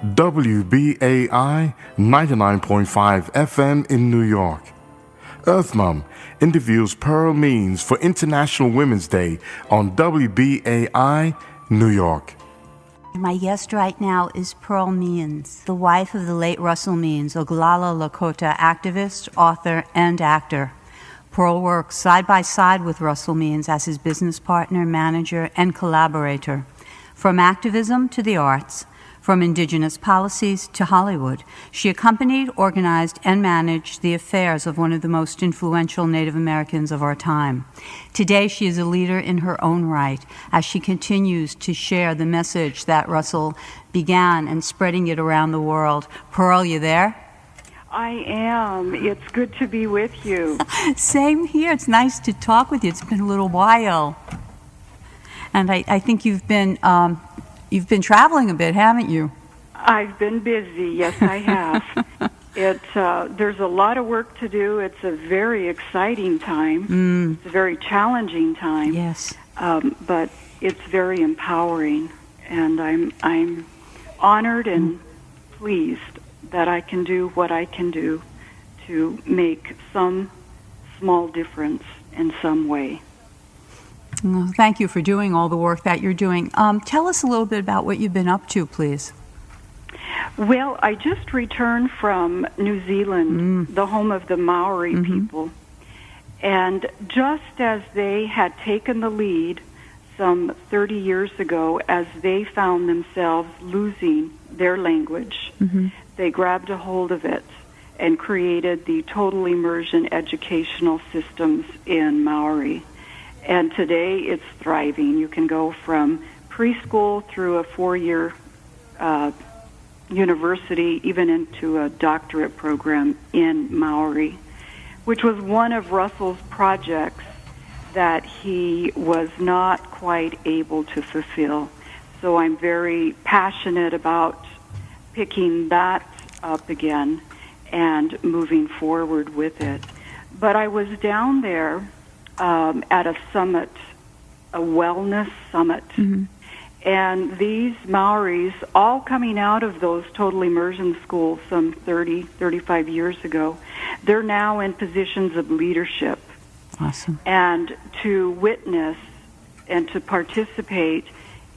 WBAI 99.5 FM in New York. Earth Mom interviews Pearl Means for International Women's Day on WBAI New York. My guest right now is Pearl Means, the wife of the late Russell Means, Oglala Lakota activist, author, and actor. Pearl works side by side with Russell Means as his business partner, manager, and collaborator. From activism to the arts, from Indigenous policies to Hollywood, she accompanied, organized, and managed the affairs of one of the most influential Native Americans of our time. Today, she is a leader in her own right as she continues to share the message that Russell began and spreading it around the world. Pearl, you there? I am. It's good to be with you. Same here. It's nice to talk with you. It's been a little while. And I think you've been traveling a bit, haven't you? I've been busy. Yes, I have. There's a lot of work to do. It's a very exciting time. It's a very challenging time. Yes. But it's very empowering, and I'm honored and pleased that I can do what I can do to make some small difference in some way. Well, thank you for doing all the work that you're doing. Tell us a little bit about what you've been up to, please. Well, I just returned from New Zealand, the home of the Maori people. And just as they had taken the lead some 30 years ago, as they found themselves losing their language, they grabbed a hold of it and created the total immersion educational systems in Maori. And today it's thriving. You can go from preschool through a 4-year university, even into a doctorate program in Maori, which was one of Russell's projects that he was not quite able to fulfill. So I'm very passionate about picking that up again and moving forward with it. But I was down there at a summit, a wellness summit. And these Maoris, all coming out of those total immersion schools some 30, 35 years ago, they're now in positions of leadership. Awesome. And to witness and to participate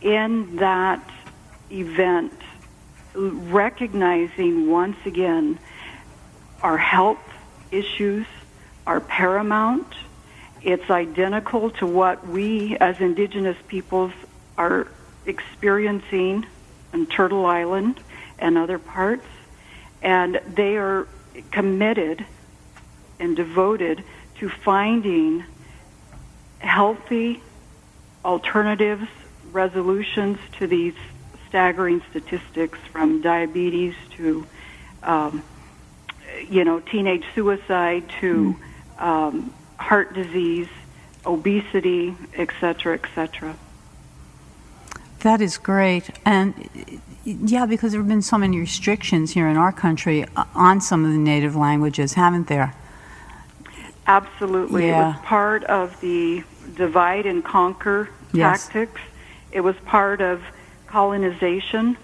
in that event, recognizing once again our health issues are paramount. It's identical to what we as Indigenous peoples are experiencing on Turtle Island and other parts. And they are committed and devoted to finding healthy alternatives, resolutions to these staggering statistics, from diabetes to, teenage suicide to heart disease, obesity, et cetera, et cetera. That is great. And yeah, because there have been so many restrictions here in our country on some of the native languages, haven't there? Absolutely. Yeah. It was part of the divide and conquer tactics. It was part of colonization.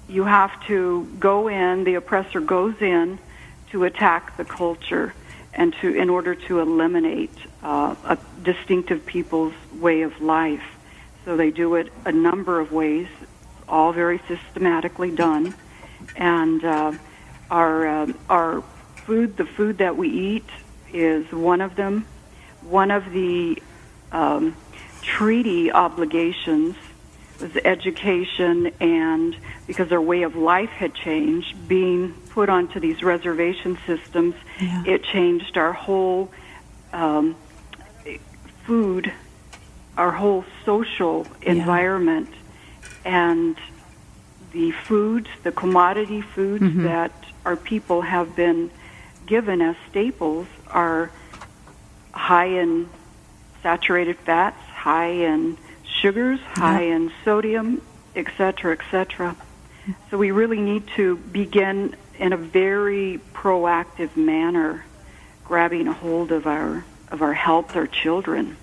You have to go in, the oppressor goes in to attack the culture and in order to eliminate a distinctive people's way of life. So they do it a number of ways, all very systematically done. And our food, the food that we eat, is one of them. One of the treaty obligations was education, and because our way of life had changed, being put onto these reservation systems, it changed our whole food, our whole social environment, and the foods, the commodity foods that our people have been given as staples are high in saturated fats, high in sugars, high in sodium, et cetera, et cetera. So we really need to begin in a very proactive manner grabbing a hold of our health, our children.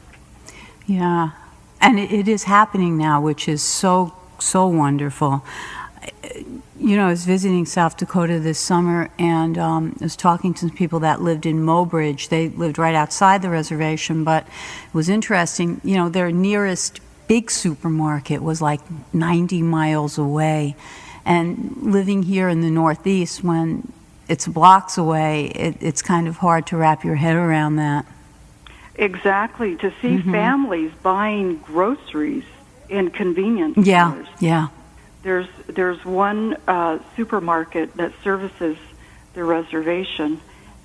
Yeah, and it is happening now, which is so wonderful. I was visiting South Dakota this summer, and I was talking to some people that lived in Mobridge. They lived right outside the reservation, but it was interesting. Their nearest big supermarket was like 90 miles away. And living here in the Northeast, when it's blocks away, it's kind of hard to wrap your head around that. Exactly. To see families buying groceries in convenience stores. Yeah. There's one supermarket that services the reservation,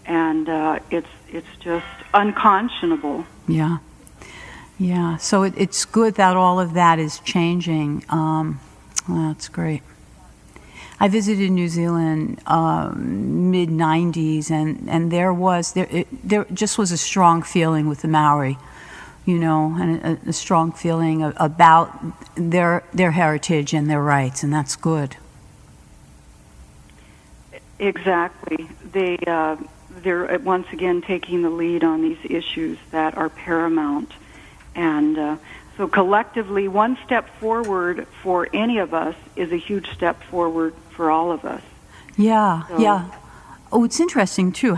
and it's just unconscionable. Yeah. So it's good that all of that is changing. That's great. I visited New Zealand mid '90s, and there just was a strong feeling with the Maori, and a strong feeling about their heritage and their rights, and that's good. Exactly. They're once again taking the lead on these issues that are paramount, and so collectively, one step forward for any of us is a huge step forward for all of us. Yeah. Oh, it's interesting, too,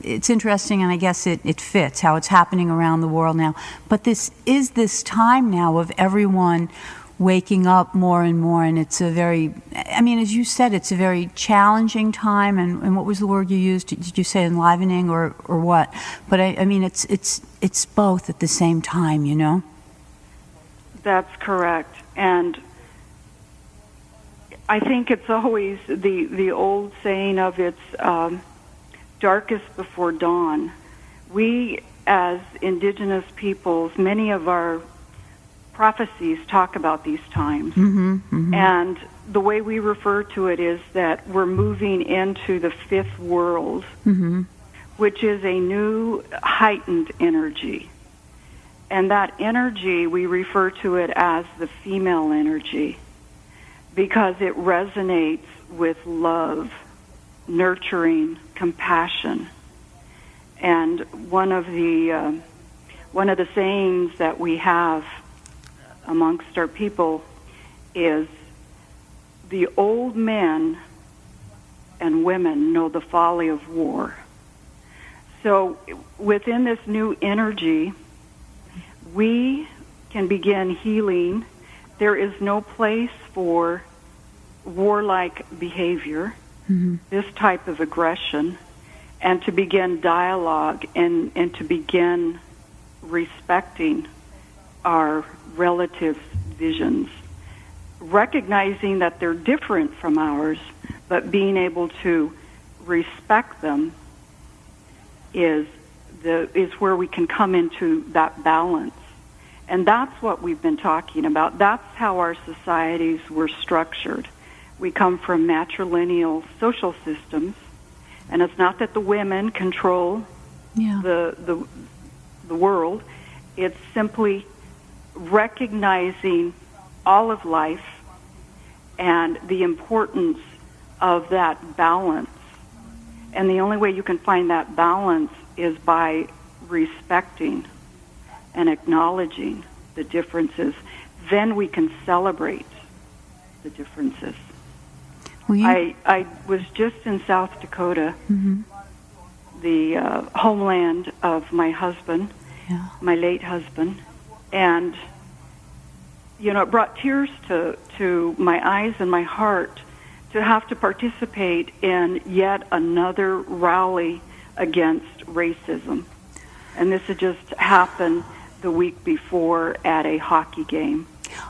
it's interesting, and I guess it fits how it's happening around the world now. But this time now of everyone waking up more and more, and it's a very, as you said, it's a very challenging time, and what was the word you used? Did you say enlivening or what? But it's both at the same time, That's correct. And I think it's always the old saying of it's darkest before dawn. We, as Indigenous peoples, many of our prophecies talk about these times. And the way we refer to it is that we're moving into the fifth world, which is a new heightened energy. And that energy, we refer to it as the female energy because it resonates with love, nurturing, compassion. And one of the sayings that we have amongst our people is the old men and women know the folly of war. So within this new energy, we can begin healing. There is no place for warlike behavior, this type of aggression, and to begin dialogue and to begin respecting our relatives' visions, recognizing that they're different from ours, but being able to respect them is where we can come into that balance. And that's what we've been talking about. That's how our societies were structured. We come from matrilineal social systems, and it's not that the women control the world. It's simply recognizing all of life and the importance of that balance. And the only way you can find that balance is by respecting and acknowledging the differences. Then we can celebrate the differences. I was just in South Dakota, the homeland of my husband, my late husband, and it brought tears to my eyes and my heart to have to participate in yet another rally against racism. And this had just happened the week before at a hockey game.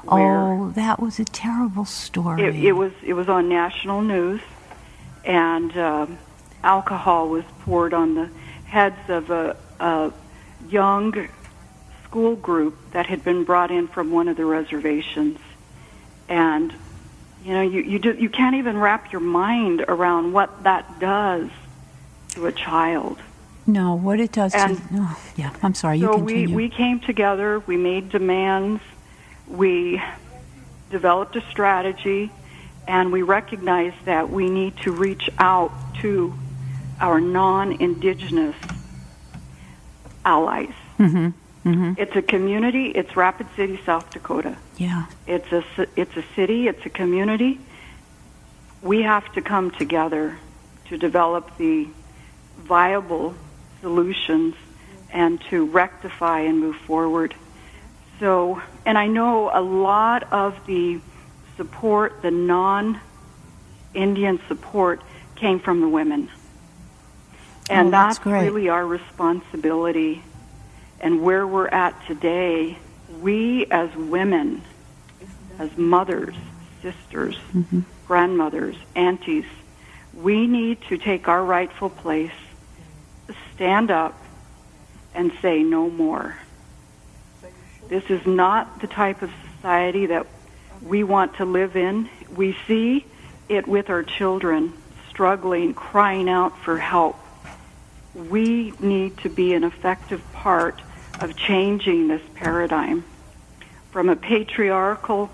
Oh, that was a terrible story. It was on national news, and alcohol was poured on the heads of a young school group that had been brought in from one of the reservations. And you can't even wrap your mind around what that does to a child. No, what it does I'm sorry, you continue. So we came together, we made demands, we developed a strategy, and we recognized that we need to reach out to our non-Indigenous allies. It's a community. It's Rapid City, South Dakota. Yeah. It's a city. It's a community. we have to come together to develop the viable solutions and to rectify and move forward. So, and I know a lot of the support, the non-Indian support, came from the women. And that's really our responsibility. And where we're at today, we as women, as mothers, sisters, grandmothers, aunties, we need to take our rightful place, stand up, and say no more. This is not the type of society that we want to live in. We see it with our children struggling, crying out for help. We need to be an effective part of changing this paradigm from a patriarchal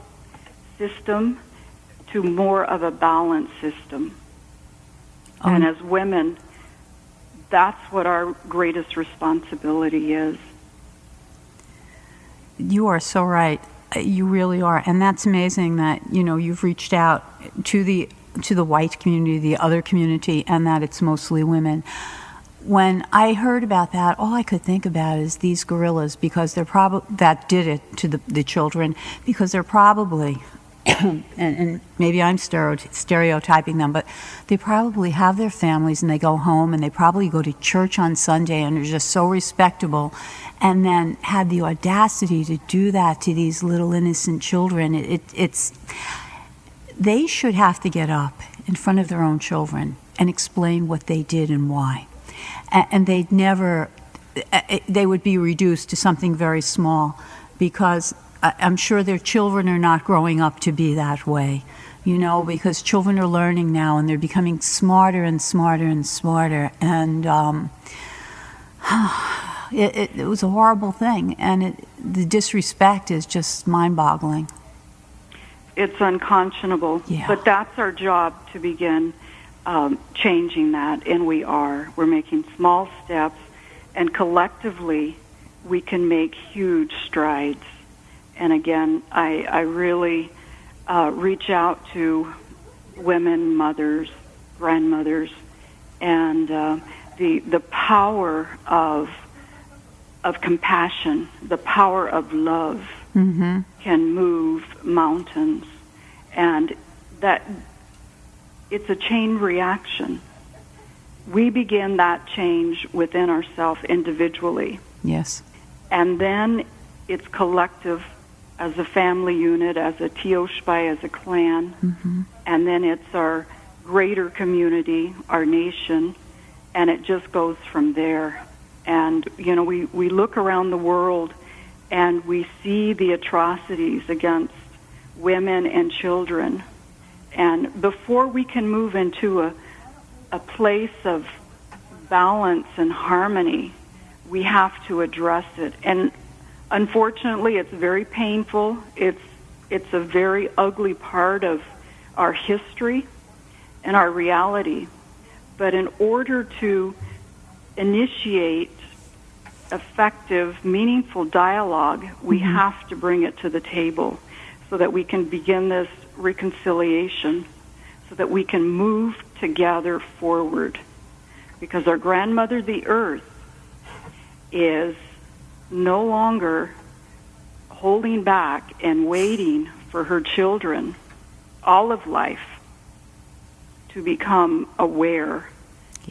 system to more of a balanced system. And as women, that's what our greatest responsibility is. You are so right. You really are. And that's amazing that, you've reached out to the white community, the other community, and that it's mostly women. When I heard about that, all I could think about is these gorillas, because they're probably, that did it to the children, because they're probably, and maybe I'm stereotyping them, but they probably have their families and they go home and they probably go to church on Sunday and are just so respectable, and then had the audacity to do that to these little innocent children. They should have to get up in front of their own children and explain what they did and why. And they would be reduced to something very small, because I'm sure their children are not growing up to be that way, because children are learning now and they're becoming smarter and smarter and smarter. And it was a horrible thing, and the disrespect is just mind-boggling. It's unconscionable, but that's our job to begin changing that, and we are. We're making small steps, and collectively we can make huge strides. And again, I really reach out to women, mothers, grandmothers, and the power of compassion, the power of love can move mountains, and that it's a chain reaction. We begin that change within ourselves individually. Yes. And then it's collective as a family unit, as a tioshpai, as a clan. And then it's our greater community, our nation, and it just goes from there. And, we look around the world and we see the atrocities against women and children. And before we can move into a place of balance and harmony, we have to address it. And unfortunately, it's very painful. It's a very ugly part of our history and our reality. But in order to initiate effective, meaningful dialogue, we have to bring it to the table so that we can begin this reconciliation, so that we can move together forward. Because our grandmother, the earth, is no longer holding back and waiting for her children, all of life, to become aware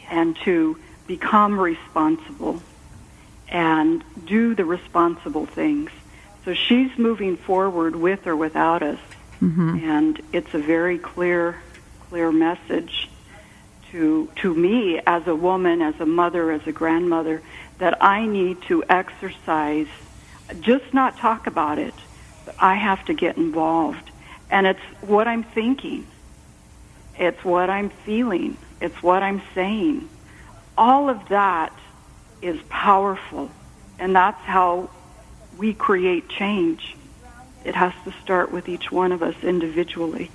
and to become responsible and do the responsible things. So she's moving forward with or without us. And it's a very clear message to me as a woman, as a mother, as a grandmother, that I need to exercise, just not talk about it, but I have to get involved. And it's what I'm thinking. It's what I'm feeling. It's what I'm saying. All of that is powerful, and that's how we create change. It has to start with each one of us individually.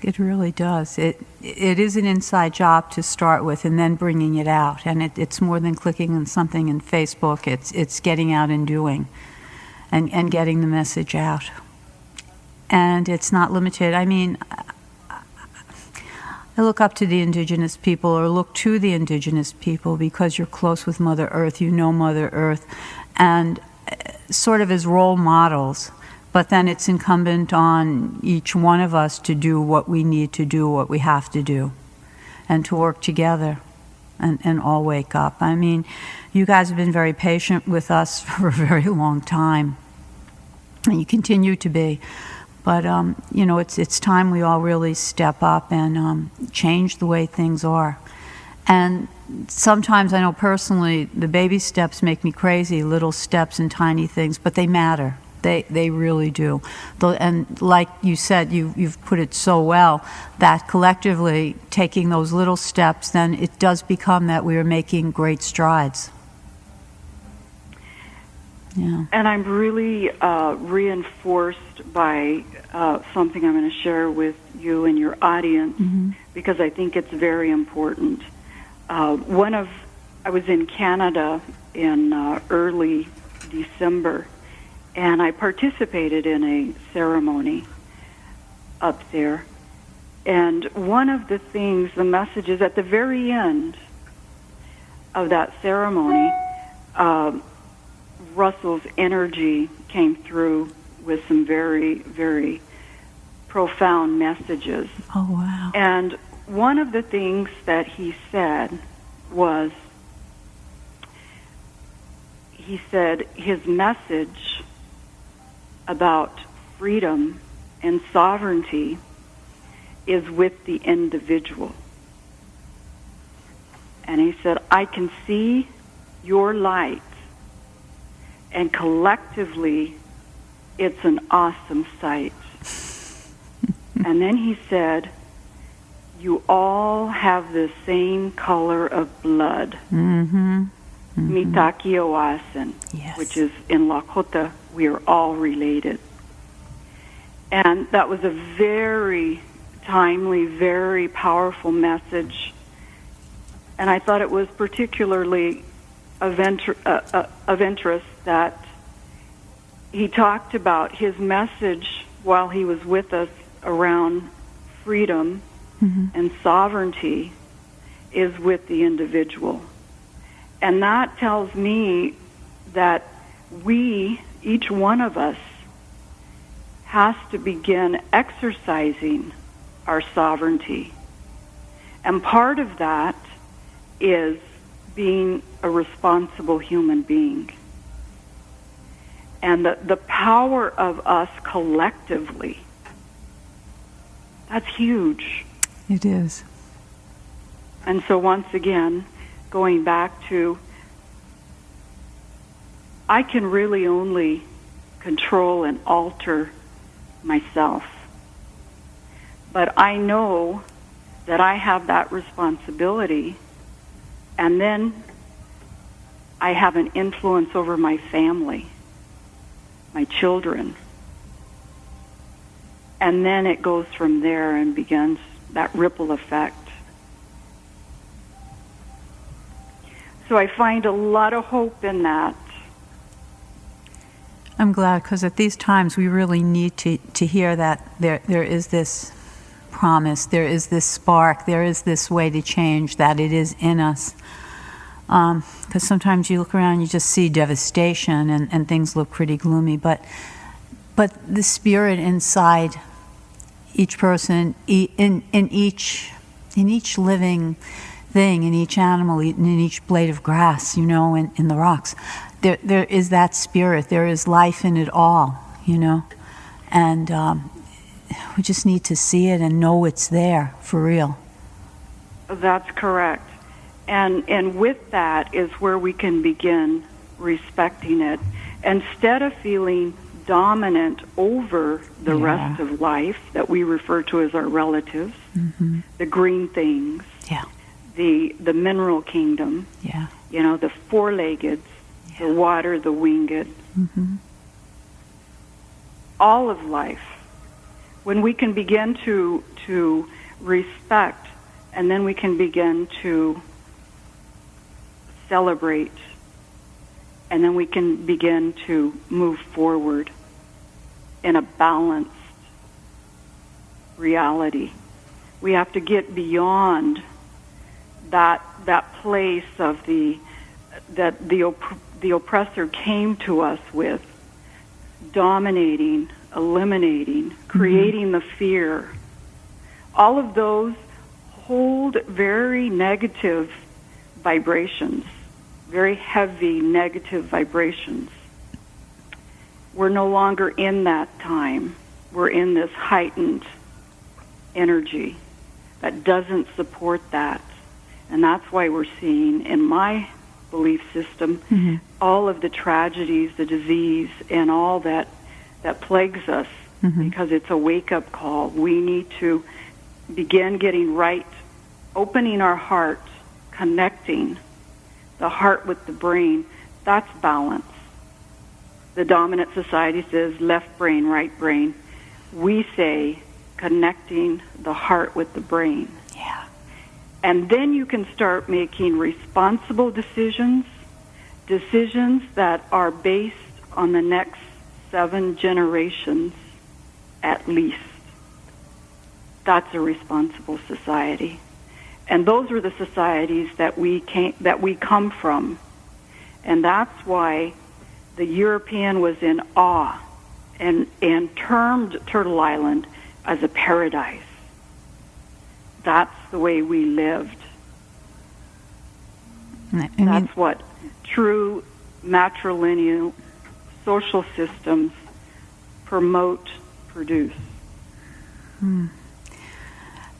It really does. It is an inside job to start with, and then bringing it out. And it's more than clicking on something in Facebook. It's getting out and doing, and getting the message out. And it's not limited. I mean, I look up to the Indigenous people, or look to the Indigenous people, because you're close with Mother Earth, you know Mother Earth, and sort of as role models. But then it's incumbent on each one of us to do what we need to do, what we have to do, and to work together and all wake up. I mean, you guys have been very patient with us for a very long time, and you continue to be. But, you know, it's time we all really step up and change the way things are. And sometimes I know personally the baby steps make me crazy, little steps and tiny things, but they matter. They really do. And like you said, you've put it so well, that collectively taking those little steps, then it does become that we are making great strides. Yeah. And I'm really reinforced by something I'm going to share with you and your audience, because I think it's very important. I was in Canada in early December, and I participated in a ceremony up there. And one of the things, the messages at the very end of that ceremony, Russell's energy came through with some very, very profound messages. Oh, wow. And one of the things that he said was, he said his message about freedom and sovereignty is with the individual. And he said, I can see your light, and collectively, it's an awesome sight. And then he said, you all have the same color of blood. Mitaki Oasen, Yes. which is in Lakota, we are all related. And that was a very timely, very powerful message. And I thought it was particularly of interest that he talked about his message while he was with us around freedom and sovereignty is with the individual. And that tells me that we, each one of us, has to begin exercising our sovereignty. And part of that is being a responsible human being. And the power of us collectively, that's huge. It is. And so once again, going back to, I can really only control and alter myself. But I know that I have that responsibility, and then I have an influence over my family, my children. And then it goes from there and begins that ripple effect. So I find a lot of hope in that. I'm glad, because at these times we really need to hear that there is this promise, there is this spark, there is this way to change, that it is in us. Because sometimes you look around, you just see devastation and things look pretty gloomy, but the spirit inside each person, in each living thing, in each animal, in each blade of grass, you know, in the rocks, there is that spirit. There is life in it all, you know, and we just need to see it and know it's there for real. That's correct. And with that is where we can begin respecting it. Instead of feeling dominant over the rest of life that we refer to as our relatives, the green things, the mineral kingdom, you know, the four-legged, the water, the winged, all of life. When we can begin to respect, and then we can begin to celebrate, and then we can begin to move forward in a balanced reality. We have to get beyond that place of the oppressor came to us with, dominating, eliminating, creating the fear. All of those hold very negative vibrations, very heavy negative vibrations. We're no longer in that time. We're in this heightened energy that doesn't support that. And that's why we're seeing, in my belief system, all of the tragedies, the disease, and all that plagues us, because it's a wake-up call. We need to begin getting right, opening our heart, connecting the heart with the brain. That's balance. The dominant society says left brain, right brain. We say connecting the heart with the brain. Yeah. And then you can start making responsible decisions that are based on the next 7 generations at least. That's a responsible society. And those were the societies that we come from. And that's why the European was in awe and termed Turtle Island as a paradise. That's the way we lived. That's what true matrilineal social systems promote, produce.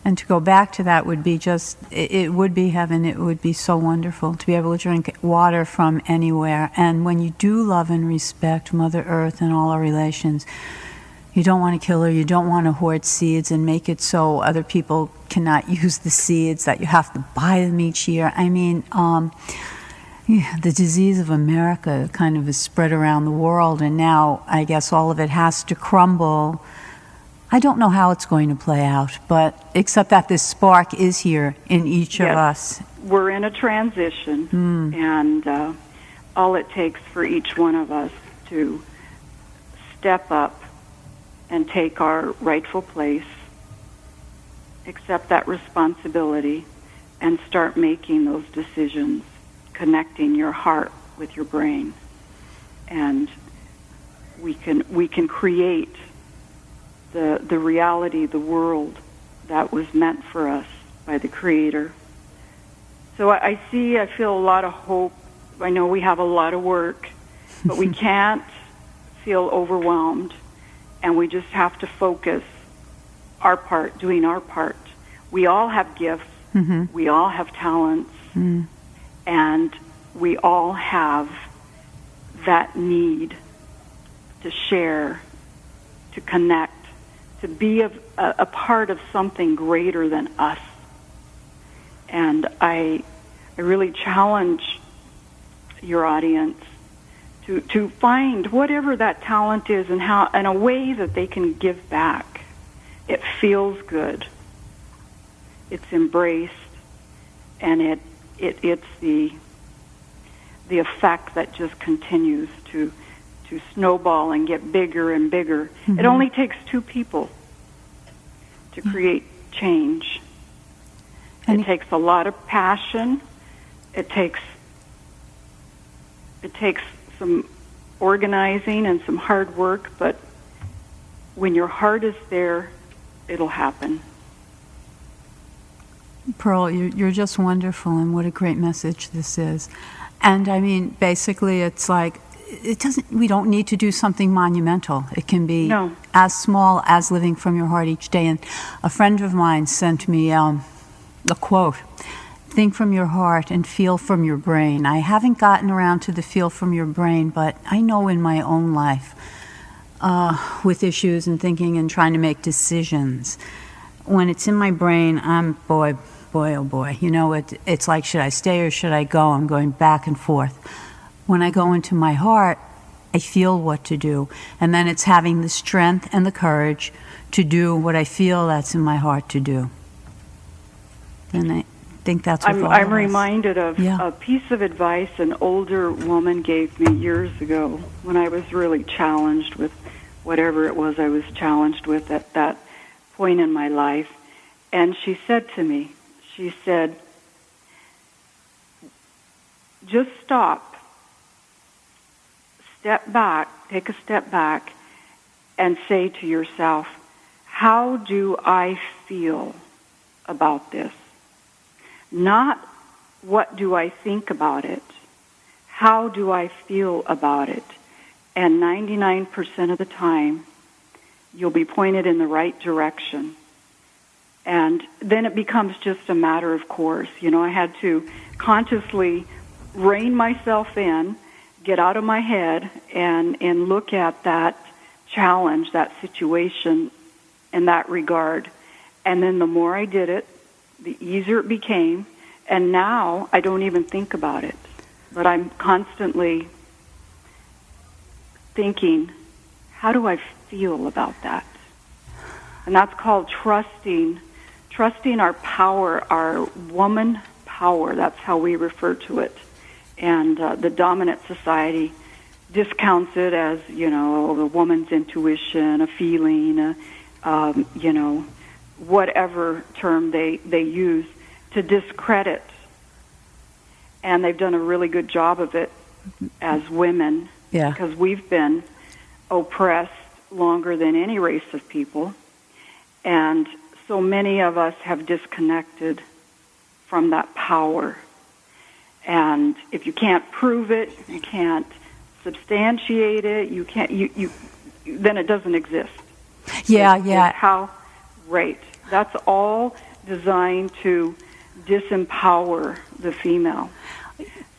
And to go back to that would be just, it would be heaven. It would be so wonderful to be able to drink water from anywhere. And when you do love and respect Mother Earth and all our relations, you don't want to kill her. You don't want to hoard seeds and make it so other people cannot use the seeds, that you have to buy them each year. I mean, the disease of America kind of is spread around the world, and now I guess all of it has to crumble. I don't know how it's going to play out, but except that this spark is here in each of us. We're in a transition, and all it takes for each one of us to step up and take our rightful place, accept that responsibility, and start making those decisions, connecting your heart with your brain. And we can create the reality, the world that was meant for us by the Creator. So I feel a lot of hope. I know we have a lot of work, but we can't feel overwhelmed, and we just have to focus our part, doing our part. We all have gifts, we all have talents, and we all have that need to share, to connect, to be a part of something greater than us. And I really challenge your audience to find whatever that talent is and how, in a way that they can give back. It feels good. It's embraced, and it's the effect that just continues to snowball and get bigger and bigger. It only takes 2 people to create change. And it takes a lot of passion. It takes some organizing and some hard work, but when your heart is there, it'll happen. Pearl, you're just wonderful, and what a great message this is. And I mean, basically, it's like, we don't need to do something monumental. It can be as small as living from your heart each day. And a friend of mine sent me a quote: think from your heart and feel from your brain. I haven't gotten around to the feel from your brain, but I know in my own life, with issues and thinking and trying to make decisions, when it's in my brain, I'm, boy, oh boy, it's like, should I stay or should I go? I'm going back and forth. When I go into my heart, I feel what to do. And then it's having the strength and the courage to do what I feel that's in my heart to do. And I think that's what I'm reminded of a piece of advice an older woman gave me years ago when I was really challenged with whatever it was I was challenged with at that point in my life. And she said to me, she said, just stop, step back, take a step back, and say to yourself, how do I feel about this? Not what do I think about it, how do I feel about it? And 99% of the time, you'll be pointed in the right direction. And then it becomes just a matter of course. You know, I had to consciously rein myself in, get out of my head, and look at that challenge, that situation in that regard. And then the more I did it, the easier it became. And now I don't even think about it. But I'm constantly thinking, how do I feel about that? And that's called trusting our power, our woman power. That's how we refer to it. And the dominant society discounts it as, you know, a woman's intuition, a feeling, you know, whatever term they use to discredit. And they've done a really good job of it as women, because we've been oppressed longer than any race of people. And so many of us have disconnected from that power. And if you can't prove it, you can't substantiate it, you can't, then it doesn't exist. It's how, right. That's all designed to disempower the female.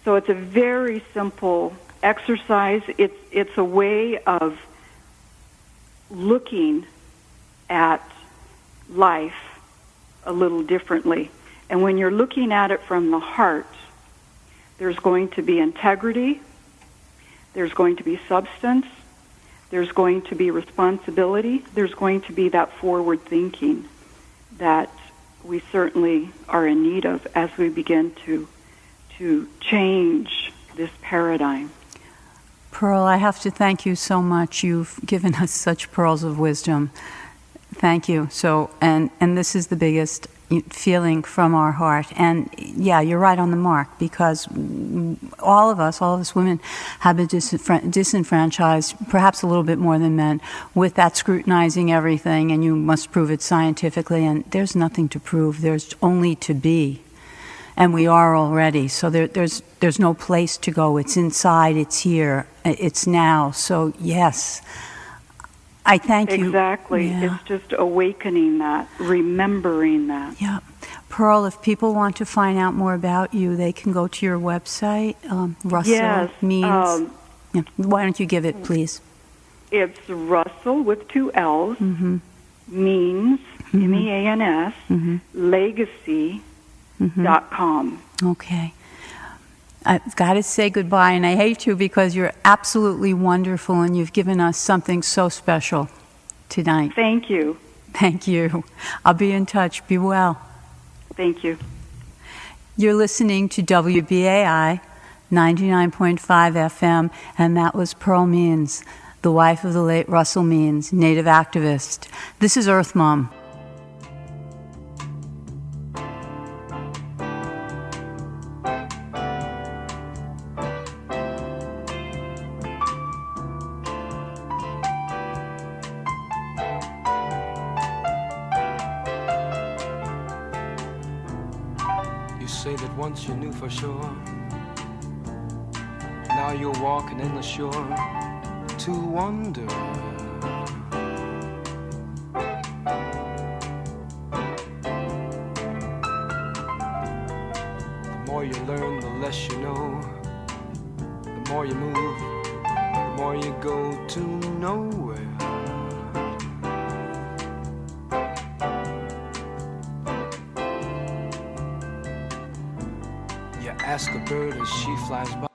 So it's a very simple exercise. It's a way of looking at life a little differently. And when you're looking at it from the heart, there's going to be integrity, there's going to be substance, there's going to be responsibility, there's going to be that forward thinking that we certainly are in need of as we begin to change this paradigm. Pearl, I have to thank you so much. You've given us such pearls of wisdom. Thank you. So, and this is the biggest feeling from our heart. And yeah, you're right on the mark, because all of us women have been disenfranchised, perhaps a little bit more than men, with that scrutinizing everything, and you must prove it scientifically, and there's nothing to prove. There's only to be. And we are already. So there's no place to go. It's inside, it's here, it's now. So yes, I thank you. Exactly. Yeah. It's just awakening that, remembering that. Yeah. Pearl, if people want to find out more about you, they can go to your website, Russell Means. Yeah. Why don't you give it, please? It's Russell with 2 L's, Means, M-E-A-N-S, legacy.com. Okay. I've got to say goodbye, and I hate to, because you're absolutely wonderful, and you've given us something so special tonight. Thank you. Thank you. I'll be in touch. Be well. Thank you. You're listening to WBAI 99.5 FM, and that was Pearl Means, the wife of the late Russell Means, Native activist. This is Earth Mom. You say that once you knew for sure, now you're walking in the shore to wonder. The more you learn, the less you know. The more you move, the more you go to nowhere. Ask a bird as she flies by.